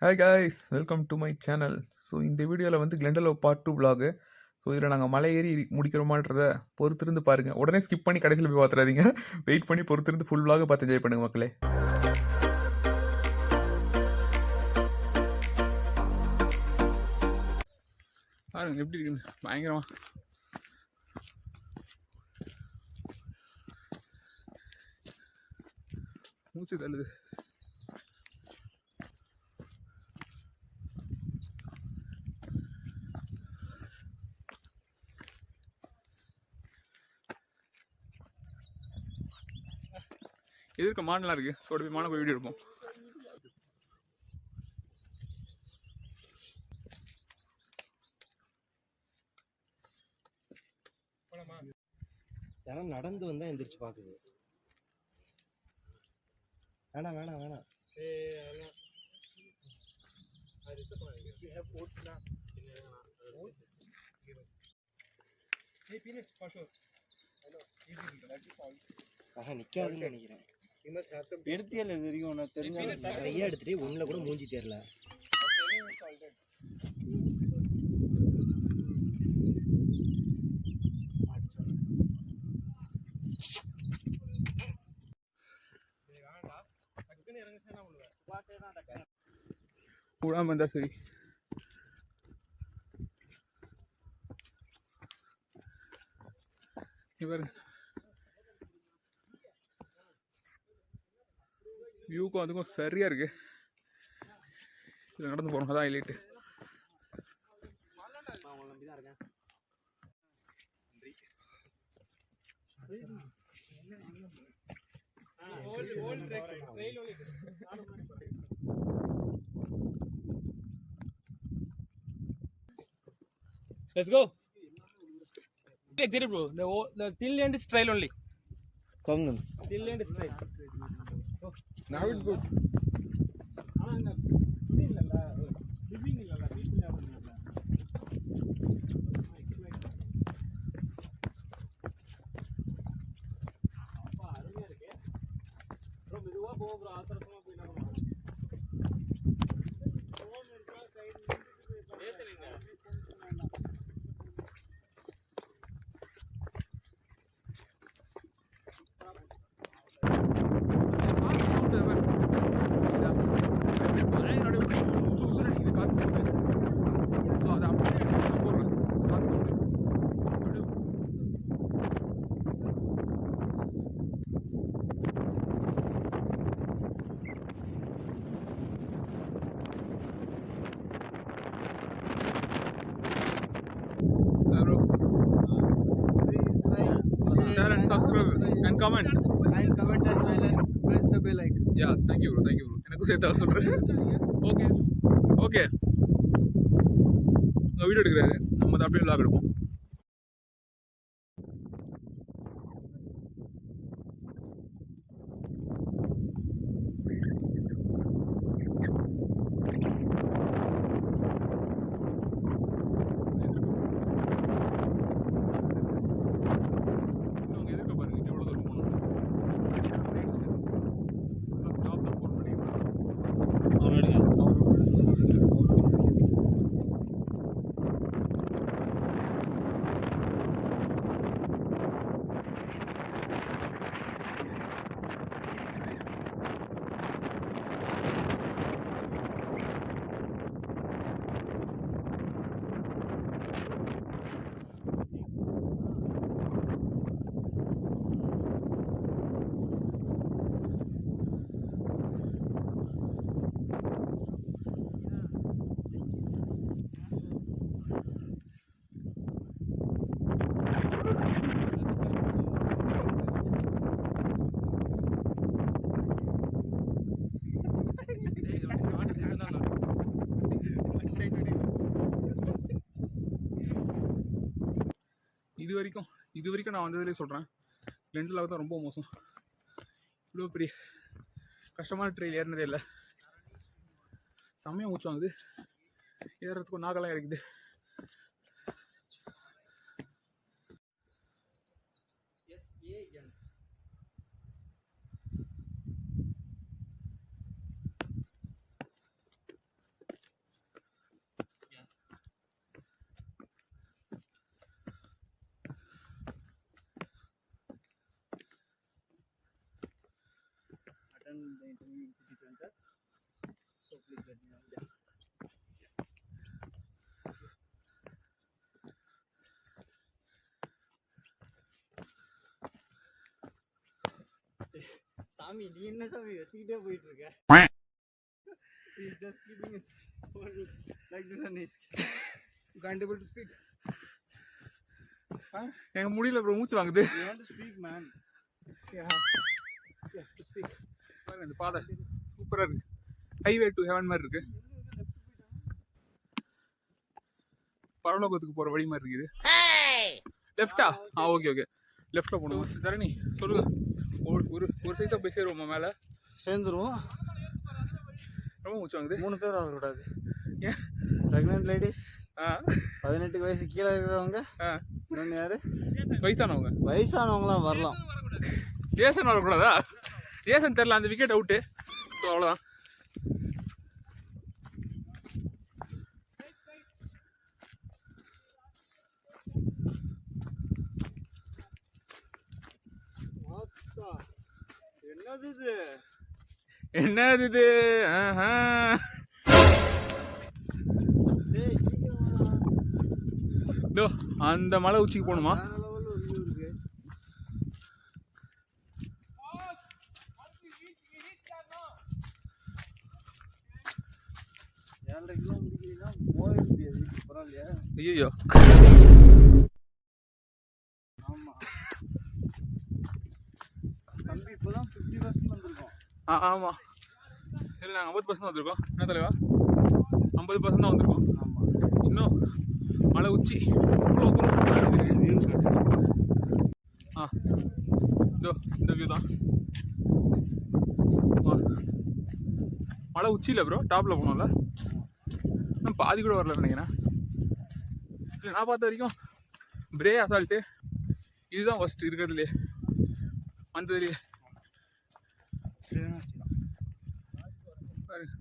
Hi guys, welcome to my channel. So இந்த வீடியோவில் வந்து கிளெண்டலோ பார்ட் 2 vlog. ஸோ இதில் நாங்கள் மலை ஏறி முடிக்கிறோமான்றத பொறுத்திருந்து பாருங்கள். உடனே ஸ்கிப் பண்ணி கடைசியில் போய் பார்த்துறாதீங்க. வெயிட் பண்ணி பொறுத்திருந்து ஃபுல் vlog பார்த்து என்ஜாய் பண்ணுங்க மக்களே. பாருங்க எப்படி இருக்குன்னு, பயங்கரமா மூச்சு தள்ளுது. எதிர்க்க மாடலாம் இருக்கு. ஸோ போய் மாட போய் வீடியோ எடுப்போம். யாரும் நடந்து வந்தா எந்திரிச்சு பாக்குது. வேணாம் வேணாம் வேணாம். நிக்காதுன்னு நினைக்கிறேன். எடுத்தியல் இது வரைக்கும் உனக்கு தெரிஞ்ச நிறைய எடுத்துட்டு ஒண்ணுல கூட மூஞ்சி தெரியல. கூடாம இருந்தா சரி. இவர் வியூக்கும் அதுக்கும் சரியா இருக்கு. இதில் நடந்து போகணும், அதான் highlight. Let's go. Take it, bro. The till end is trail only. Come then. Till end is trail. Now it's good. Share and subscribe and comment. And comment as well and press the bell icon. Yeah, thank you bro, thank you bro. எனக்கும் சேர்த்து அவர் சொல்கிறேன். Okay okay, உங்கள் video எடுக்கிறாரு, நம்ம அதை அப்படியே vlog எடுப்போம். இது வரைக்கும் நான் வந்ததுலேயே சொல்கிறேன், கிளெண்டலாக தான் ரொம்ப மோசம். இவ்வளோ பெரிய கஷ்டமான ட்ரெயில் ஏறினதே இல்லை. செம்மையாக மூச்சு வாங்குது, ஏறுறதுக்கும் நாகெல்லாம் இறக்குது. center. So please let me know. Yeah. சாமி நீ என்ன சாமி வச்சுக்கிட்டே போயிட்டு இருக்க? He is just keeping his whole like this and you can't able to speak. Huh? எனக்கு முடியல ப்ரோ, மூச்சு வாங்குது. You want to speak, man? Yeah. Yeah, to speak. பாருங்க இந்த பாதை சூப்பரா இருக்கு. ஹைவே டு ஹெவன் மாதிரி இருக்கு. பரலோகத்துக்கு போற வழி மாதிரி இருக்குது. லெஃப்டா? Okay okay. லெஃப்ட்ல போணும். தரணி சொல்லுங்க. ஒரு சைஸா போய் சேருவோமா மேல? சேர்ந்துருவோம். ரொம்ப மூச்சு வாங்குது. 3 பேர் வரக்கூடாது. ஏன்? பிரெக்னென்ட் லேடிஸ், 18 வயசு கீழே இருக்கிறவங்க, இன்னொன்று யாரு வயசானவங்க, வயசானவங்களாம் வரலாம். ஏசன் வரக்கூடாதா? ஏசன் தெரியல, அந்த விக்கெட் அவுட்டு. ஸோ அவ்வளோதான். என்னது இது? என்னது இது? அந்த மலை உச்சிக்கு போகணுமா? ஐயோ ஆமா தம்பி இப்போதான் 50% வந்திருக்கோம். ஆமா இல்லை நாங்கள் 50% வந்திருக்கோம். என்ன தலைவா? 50% தான் வந்திருக்கோம். ஆமா இன்னும் மலை உச்சி இவ்வளோ தூரம். இதோ இந்த வியூ தான். மலை உச்சியில் ப்ரோ, டாப்பில் போனோம்ல, நான் பாதி கூட வரல நினைக்கிறேன். இல்லை நான் பார்த்த வரைக்கும் பிரே அசால்ட்டு இதுதான் ஃபஸ்ட்டு இருக்கிறதுலே வந்ததுலேயே. பாருங்க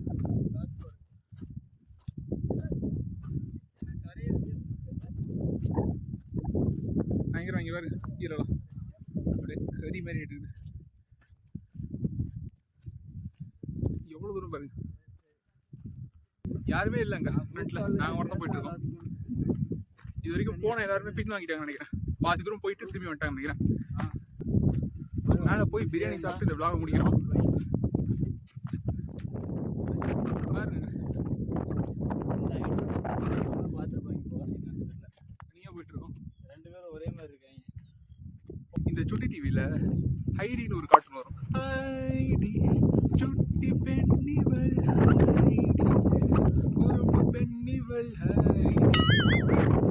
பயங்கரம். இங்கே பாருங்க கீழலாம் அப்படியே கறி மாதிரி இருக்குது. எவ்வளோ தூரம் பாருங்க. யாருமே இல்லைங்க ஃப்ரண்ட்ல, நாங்கள் மட்டும் போயிட்டு இருக்கோம். இது வரைக்கும் போன எல்லாருமே பின் வாங்கிட்டாங்கன்னு நினைக்கிறேன். பாதி தூரம் போயிட்டு திரும்பி வந்துட்டாங்க நினைக்கிறேன். மேலே போய் பிரியாணி சாப்பிட்டு இந்த விளாக முடிக்கிறோம். பாருங்க தனியாக போயிட்டு இருக்கோம். 2 பேரும் ஒரே மாதிரி இருக்காங்க. இந்த சுட்டி டிவியில் ஹைடின்னு ஒரு கார்ட்டூன் வரும். ஹைடி சுட்டி பெண்ணிவள் ஹைடி குறும்பு பெண்ணிவள் ஹைடி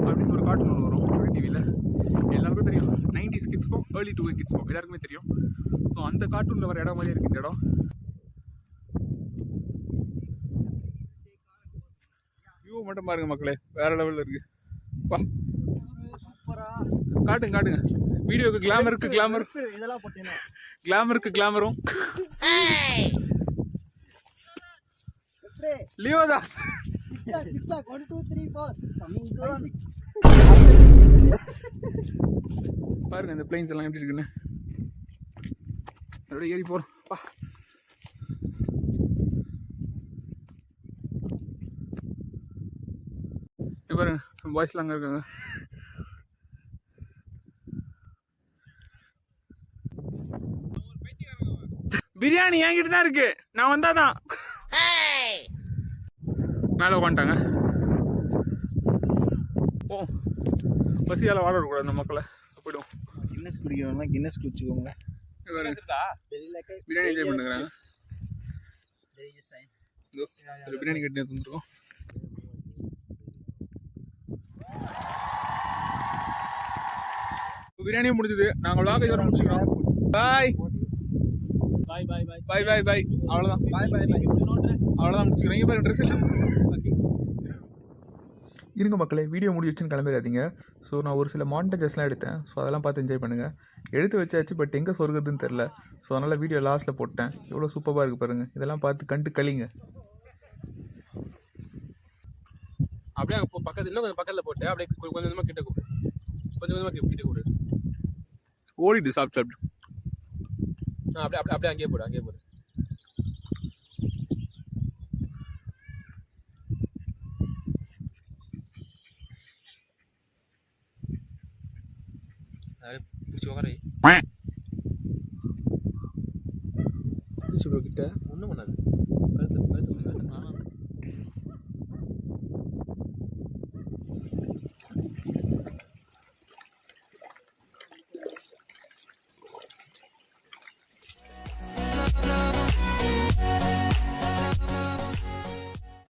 அப்படின்னு ஒரு கார்ட்டூன் ஒன்று வரும் சுட்டி டிவியில். எல்லாருக்கும் தெரியும், 90s கிட்ஸ்க்கும் ஏர்லி 2000 கிட்ஸ்க்கும் எல்லாருக்குமே தெரியும். ஸோ அந்த கார்ட்டூனில் வர இடம் மாதிரி இருக்குது இந்த இடம். வியூ மட்டும் பாருங்க மக்களே, வேற லெவலில் இருக்கு. பா காட்டுங்க காட்டுங்க. வீடியோக்கு கிளாமருக்கு கிளாமர், இதெல்லாம் போட்டேனா கிளாமருக்கு கிளாமரும். லியோதாஸ் 1 2 3 4 கமிங் சூன். பாருங்க இந்த பிளைன்ஸ் எல்லாம் எப்படி இருக்குன்னு. அப்படியே ஏறி போறோம். பா பாருங்க பாய்ஸ்லாம் அங்கே இருக்காங்க. பிரியாணி என்கிட்ட தான் இருக்கு, நான் வந்தாதான். மேலே உட்காந்துட்டாங்க. ஓ பசியால் வாழ விடக்கூடாது அந்த மக்களை. போயிடுவோம். கின்னஸ் குடிக்கிறவங்க கின்னஸ் குடிச்சுக்கோங்க. பிரியாணி என்ஜாய் பண்ணுறாங்க. பிரியாணி கட்டி வந்துருக்கோம். பிரியாணியும் முடிஞ்சது. நாங்கள் விளாக இதோட முடிச்சுக்கிறோம். பாய் பாய் பாய் பாய் பாய் பாய் பாய். அவ்வளோதான். பாய் பாய் பாய். அவ்வளோதான் முடிச்சுக்கிறோம். இங்கே பாருங்க ட்ரெஸ் இல்லை. இருங்க மக்களே, வீடியோ முடிச்சுன்னு கிளம்பிடாதீங்க. ஸோ நான் ஒரு சில மாண்டேஜஸ்லாம் எடுத்தேன். ஸோ அதெல்லாம் பார்த்து என்ஜாய் பண்ணுங்கள். எடுத்து வச்சாச்சு, பட் எங்கே சொருகுதுன்னு தெரில. ஸோ அதனால் வீடியோ லாஸ்ட்டில் போட்டேன். எவ்வளோ சூப்பராக இருக்குது பாருங்கள். இதெல்லாம் பார்த்து கண்டு கழிங்க. அப்படியே அங்கே பக்கத்தில் இன்னும் கொஞ்சம் பக்கத்தில் போட்டு அப்படியே கொஞ்சம் கொஞ்சமாக கிட்ட கூப்பிடு. கொஞ்சம் கொஞ்சமாக கிட்ட கூப்பிடு. ஓடிட்டு சாப்பிட்டு அப்படியே அப்படியே அப்படியே அங்கேயே போடு, அங்கேயே போடு. அதை பிடிச்சி உக்காரை. ப்ரோ கிட்ட ஒன்றும் பண்ணாது. கழுத்து கழுத்து கழுத்து.